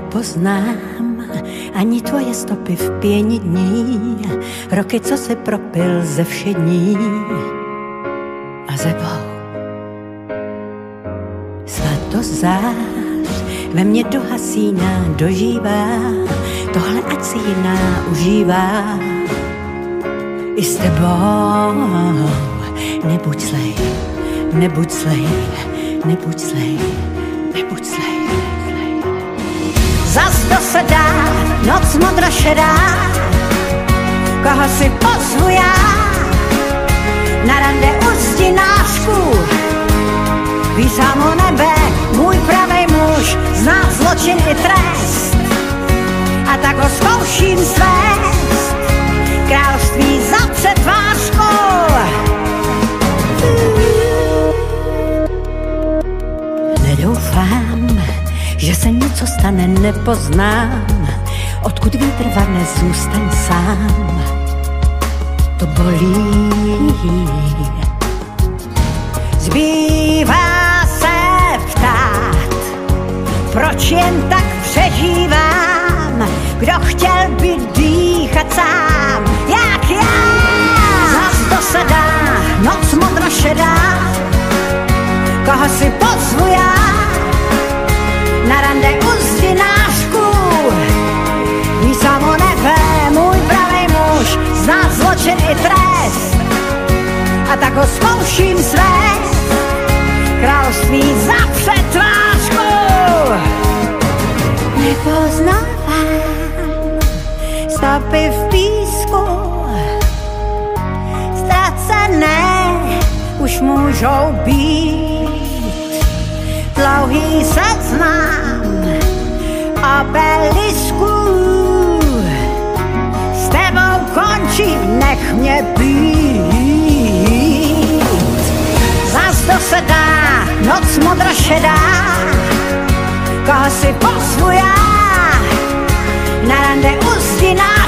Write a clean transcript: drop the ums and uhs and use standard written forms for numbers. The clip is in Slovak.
nepoznám ani tvoje stopy v pěni dní, roky, co si propil ze všední a zebou. Svatozář ve mně dohasíná, dožívá, tohle ať si jiná užívá. I s tebou nebuď slej, nebuď slej, nebuď slej, nebuď slej. Zas to se dá, noc modra šedá, koho si pozvu já na rande u zdinářků. Ví samo nebe, můj pravej muž, zná zločin i trest, a tak ho zkouším svést, království za přetvářkou. Nedoufám, že se něco stane, nepoznám, odkud vítr vane, zůstaň sám. To bolí. Zbývá se ptát, proč jen tak přežívám, kdo chtěl by dýchat sám, jak já. Zas to se dá, noc modra šedá, koho si pozvu já na rande u zdinářků. Ví samo nebe, můj pravej muž, zná zločin i trest, a tak ho zkouším svést, království za přetvářkou. Nepoznávám stopy v písku, ztracené už můžou být. Dlouhý seznam obelisků, s tebou končím, nech mě být. Zas to se dá, noc modra šedá, koho si pozvu já na rande u zdinářků.